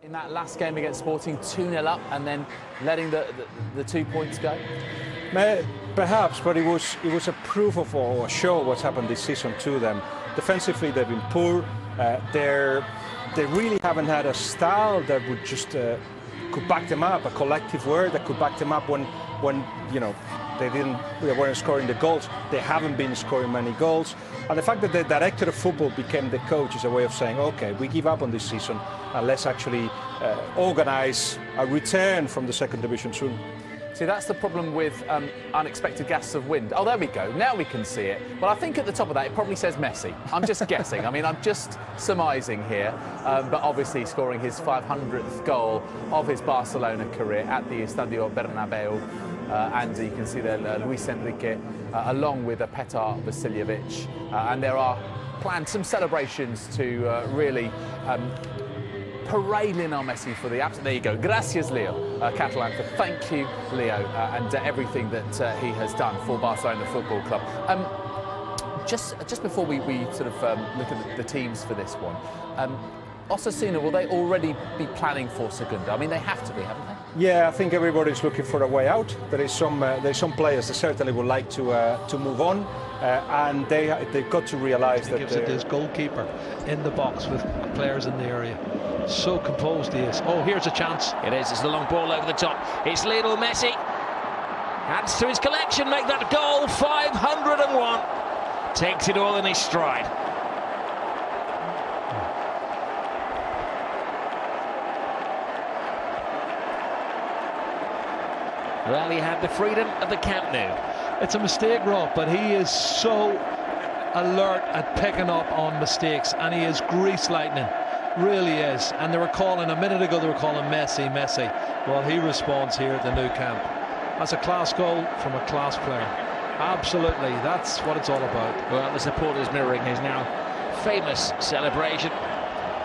In that last game against Sporting, 2-0 up and then letting the 2 points go? Perhaps, but it was a proof of or a show of what's happened this season to them. Defensively, they've been poor. They really haven't had a style that would just could back them up, a collective word that could back them up when you know they weren't scoring the goals. They haven't been scoring many goals, and the fact that the director of football became the coach is a way of saying, okay, we give up on this season and let's actually organise a return from the second division soon. See, that's the problem with unexpected gusts of wind. Oh, there we go. Now we can see it. Well, I think at the top of that, it probably says Messi. I'm just guessing. I mean, I'm just surmising here. But obviously scoring his 500th goal of his Barcelona career at the Estadio Bernabeu. And you can see there Luis Enrique, along with Petar Vasiljevic. And there are planned some celebrations to really parade Lionel Messi for the absence. There you go. Gracias, Leo, Catalan, for thank you, Leo, and everything that he has done for Barcelona Football Club. Just before we sort of look at the teams for this one, Osasuna, will they already be planning for Segunda? I mean, they have to be, haven't they? Yeah, I think everybody's looking for a way out. There's some players that certainly would like to move on, and they've got to realise that gives it to his goalkeeper in the box with players in the area. So composed he is. Oh, here's a chance. It is. It's the long ball over the top. It's Lionel Messi. Adds to his collection. Make that goal. 501. Takes it all in his stride. Well, he had the freedom of the Camp Nou. It's a mistake, Rob, but he is so alert at picking up on mistakes, and he is grease lightning. Really is. And they were calling, a minute ago, they were calling Messi. Well, he responds here at the Nou Camp. That's a class goal from a class player. Absolutely, that's what it's all about. Well, the supporters mirroring his now famous celebration.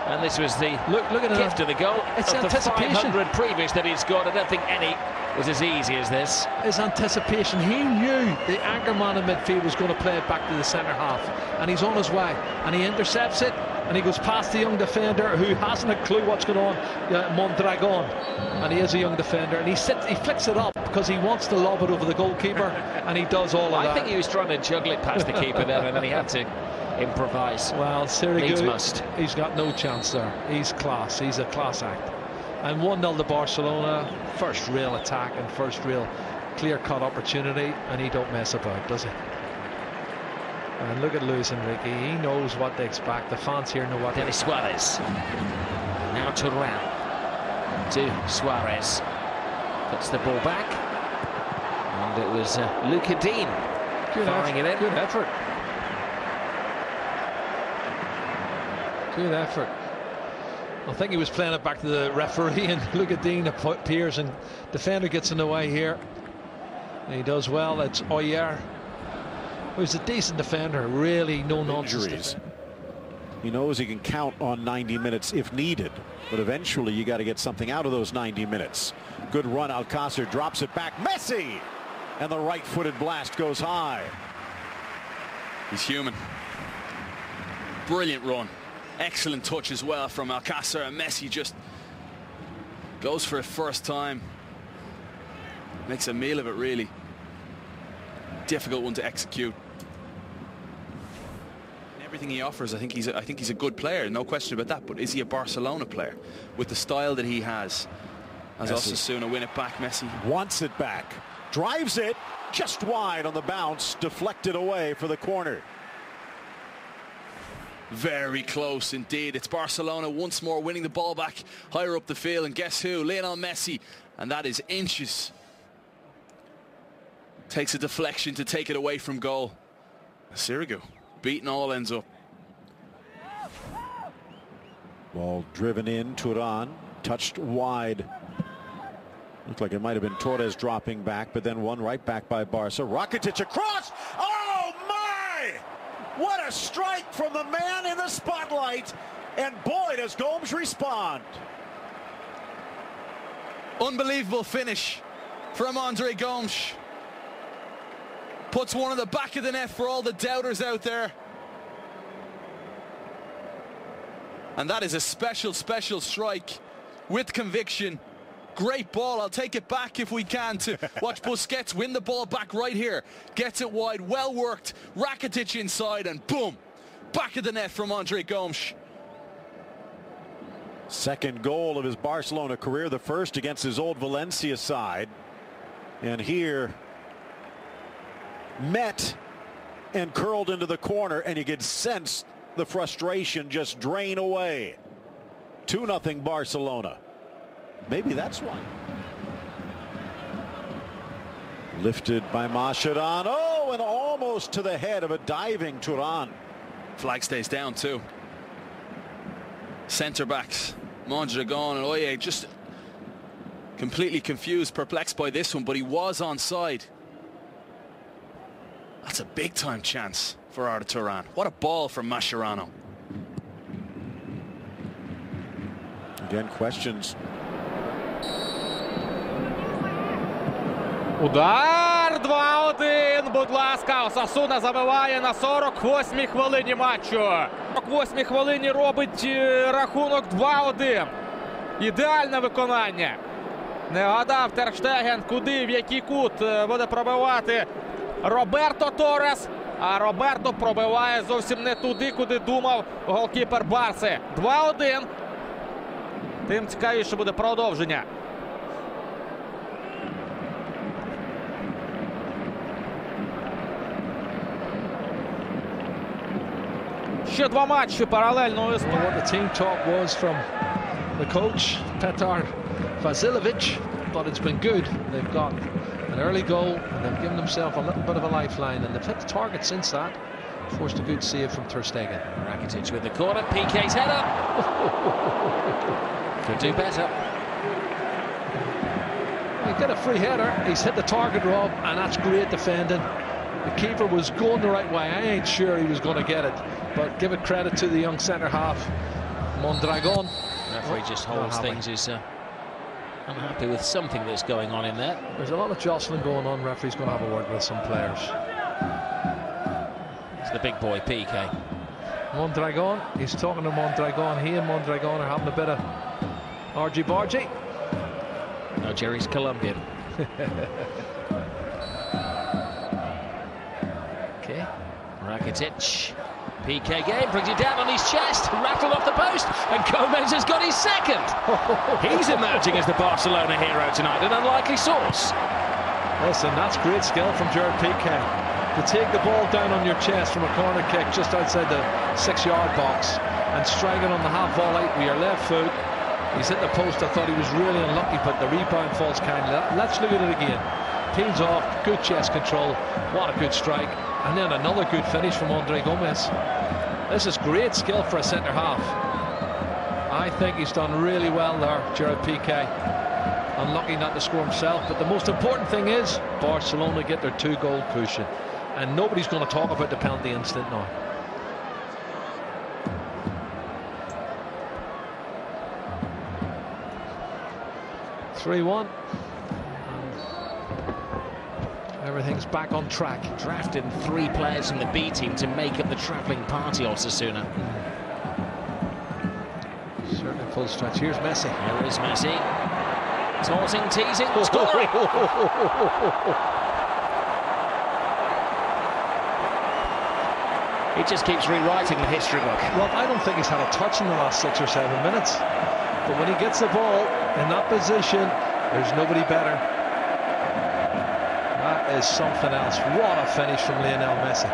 And this was the look at gift of the goal. It's of anticipation. The 500 previous that he's scored. I don't think any was as easy as this. His anticipation. He knew the anchor man in midfield was going to play it back to the centre half, and he's on his way, and he intercepts it, and he goes past the young defender who hasn't a clue what's going on, Mondragon, and he is a young defender, and he flicks it up because he wants to lob it over the goalkeeper, and he does all of that. I think he was trying to juggle it past the keeper there, and then he had to improvise. Well, Sirigu, he's got no chance there. He's class. He's a class act. And 1-0 to Barcelona. First real attack and first real clear-cut opportunity, and he don't mess about, does he? And look at Luis Enrique. He knows what to expect. The fans here know what to expect. Suarez. Now Turan to Suarez. Puts the ball back. And it was Luca Dean firing it in. Good effort. Good effort. I think he was playing it back to the referee, and Luca Dean appears, and defender gets in the way here. And he does well. It's Oyer, who's a decent defender, really no nonsense. He knows he can count on 90 minutes if needed, but eventually you got to get something out of those 90 minutes. Good run. Alcácer drops it back. Messi! And the right-footed blast goes high. He's human. Brilliant run. Excellent touch as well from Alcácer, and Messi just goes for it first time. Makes a meal of it, really. Difficult one to execute. Everything he offers, I think he's a good player, no question about that. But is he a Barcelona player with the style that he has? As Osasuna win it back, Messi wants it back, drives it just wide on the bounce, deflected away for the corner. Very close indeed. It's Barcelona once more winning the ball back higher up the field, and guess who? Lionel Messi, and that is inches. Takes a deflection to take it away from goal. Sirigu beating all ends up. Ball driven in. Turan touched wide. Looked like it might have been Torres dropping back, but then won right back by Barca. Rakitic across. Oh my! What a strike from the man in the spotlight, and boy does Gomes respond. Unbelievable finish from Andre Gomes. Puts one in the back of the net for all the doubters out there. And that is a special strike. with conviction. Great ball. I'll take it back if we can to watch Busquets win the ball back right here. Gets it wide, well worked. Rakitic inside and boom, back of the net from Andre Gomes. Second goal of his Barcelona career, the first against his old Valencia side. And here, met and curled into the corner, and you could sense the frustration just drain away. 2-0 Barcelona. Maybe that's why. Lifted by Mascherano. Oh, and almost to the head of a diving Turan. Flag stays down too. Centre backs Mondragon and Oye just completely confused, perplexed by this one, but he was onside. That's a big time chance for Arda Turan. What a ball from Mascherano. Again, questions. Удар 2-1, будь ласка, Осасуна забиває на 48-й хвилині матчу. 48-й хвилині робить рахунок 2-1. Ідеальне виконання. Не гадав Тер Штеген, куди, в який кут буде пробивати Роберто Торрес. А Роберто пробиває зовсім не туди, куди думав голкіпер Барси. 2-1. Тим цікавіше буде продовження. Ще два матчі паралельно. What the team talk was from the coach, Petar Vasiljevic, but it's been good. They've got an early goal and they've given themselves a little bit of a lifeline, and they've hit the target since that. Forced a good save from Ter Stegen. Rakitic with the corner, PK's header. Could do better. He got a free header, he's hit the target, Rob, and that's great defending. The keeper was going the right way. I ain't sure he was going to get it, but give it credit to the young centre half, Mondragon. Referee just holds things. He's unhappy with something that's going on in there. There's a lot of jostling going on. Referee's going to have a word with some players. It's the big boy, PK. Mondragon, he's talking to Mondragon. He and Mondragon are having a bit of argy-bargy. No, Jerry's Colombian. Okay. Rakitic. PK game, brings it down on his chest, rattled off the post, and Gomez has got his second. He's emerging as the Barcelona hero tonight, an unlikely source. Listen, that's great skill from Gerard Piqué. To take the ball down on your chest from a corner kick just outside the 6-yard box and strike it on the half volley with your left foot. He's hit the post. I thought he was really unlucky, but the rebound falls kindly. Let's look at it again. Peels off, good chest control. What a good strike. And then another good finish from Andre Gomez. This is great skill for a centre half. I think he's done really well there, Gerard Piqué. Unlucky not to score himself, but the most important thing is Barcelona get their 2-goal cushion. And nobody's going to talk about the penalty incident now. Everything's back on track. Drafted 3 players from the B team to make up the travelling party, Osasuna. Certainly full stretch. Here's Messi. Here is Messi. Taunting, teasing, scoring! He just keeps rewriting the history book. Well, I don't think he's had a touch in the last 6 or 7 minutes. But when he gets the ball in that position, there's nobody better. That is something else. What a finish from Lionel Messi.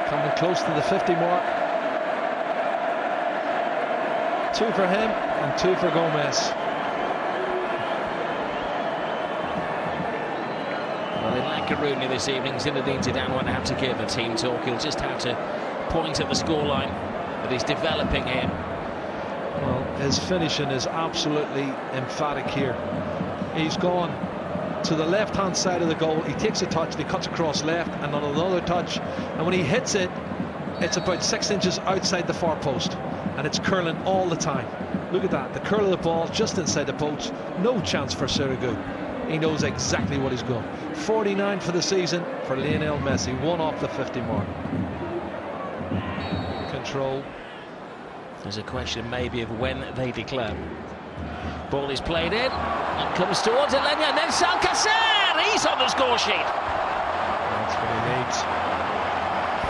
Coming close to the 50 mark. 2 for him and 2 for Gomez. Well, in La Coruña this evening, Zinedine Zidane won't have to give a team talk. He'll just have to point at the scoreline that he's developing here. Well, his finishing is absolutely emphatic here. He's gone to the left-hand side of the goal. He takes a touch, he cuts across left, and on another touch. And when he hits it, it's about 6 inches outside the far post. And it's curling all the time. Look at that, the curl of the ball just inside the post. No chance for Sirigu. He knows exactly what he's going. 49 for the season for Lionel Messi, 1 off the 50 mark. Control, There's a question maybe of when they declare. Ball is played in. It comes towards Elenia, and then Alcacer! He's on the score sheet. That's what he needs.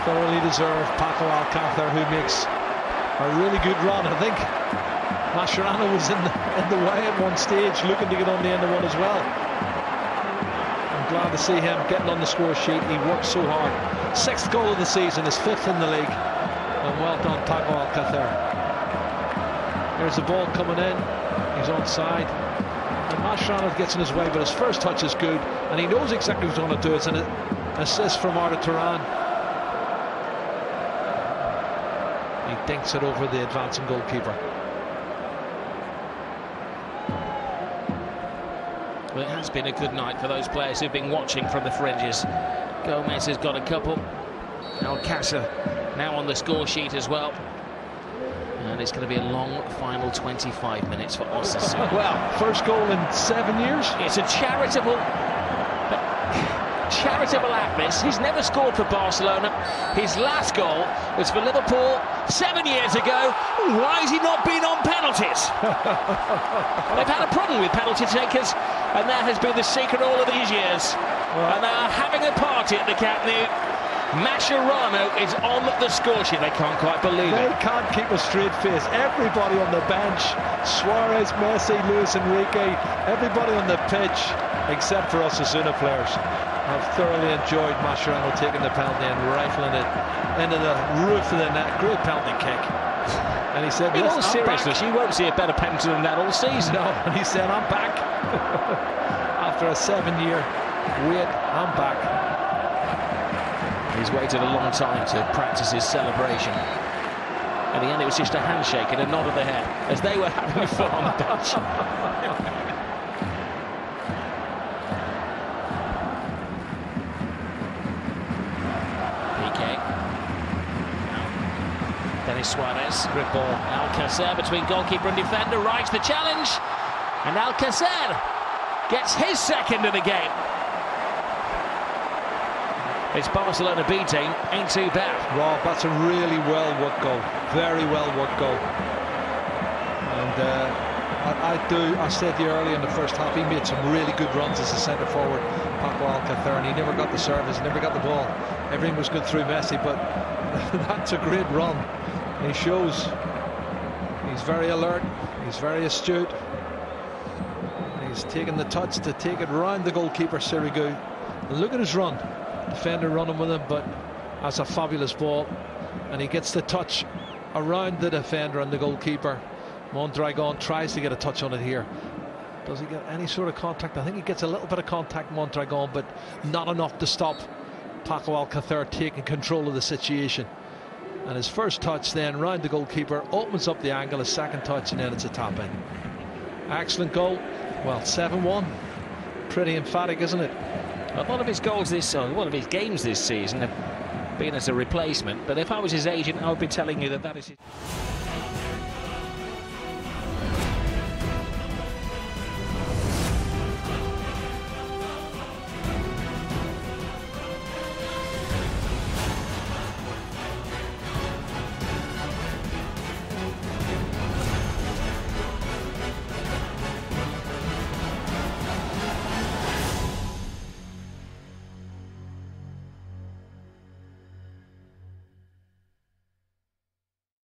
Thoroughly deserved. Paco Alcacer, who makes a really good run. I think Mascherano was in the way at one stage, looking to get on the end of one as well. I'm glad to see him getting on the score sheet. He worked so hard. 6th goal of the season, his 5th in the league. And well done, Paco Alcacer. Here's the ball coming in. He's onside. And Mascherano gets in his way, but his first touch is good, and he knows exactly what's going to do. It's an assist from Arda Turan. He dinks it over the advancing goalkeeper. Well, it has been a good night for those players who've been watching from the fringes. Gomez has got a couple. Alcacer now on the score sheet as well. And it's going to be a long final 25 minutes for Osasuna. Well, first goal in 7 years. It's a charitable act, this. He's never scored for Barcelona. His last goal was for Liverpool 7 years ago. Why has he not been on penalties? They've had a problem with penalty takers, and that has been the secret all of these years. And they are having a party at the Camp Nou. Mascherano is on the score sheet. They can't quite believe it. They can't keep a straight face. Everybody on the bench, Suarez, Messi, Luis Enrique, everybody on the pitch, except for Osasuna players, have thoroughly enjoyed Mascherano taking the penalty and rifling it into the roof of the net. Great penalty kick. And he said, in all seriousness, you won't see a better penalty than that all season. No, and he said, I'm back. After a 7-year wait, I'm back. He's waited a long time to practice his celebration. In the end, it was just a handshake and a nod of the head as they were having fun on the bench. PK. Dennis Suarez, grip ball. Alcacer between goalkeeper and defender, rides the challenge. And Alcacer gets his second of the game. It's Barcelona B team, ain't too bad. Rob, that's a really well-worked goal. Very well-worked goal. And I said to you earlier in the first half, he made some really good runs as a centre-forward, Paco Alcacer, and he never got the service, never got the ball. Everything was good through Messi, but that's a great run. And he shows he's very alert, he's very astute. He's taking the touch to take it round the goalkeeper, Sirigu. And look at his run. Defender running with him, but that's a fabulous ball, and he gets the touch around the defender and the goalkeeper. Mondragon tries to get a touch on it here. Does he get any sort of contact? I think he gets a little bit of contact, Mondragon, but not enough to stop Paco Alcacer taking control of the situation. And his first touch then round the goalkeeper opens up the angle, his second touch, and then it's a tap in. Excellent goal. Well, 7-1, pretty emphatic, isn't it? A lot of his goals one of his games this season have been as a replacement, but if I was his agent, I would be telling you that is his...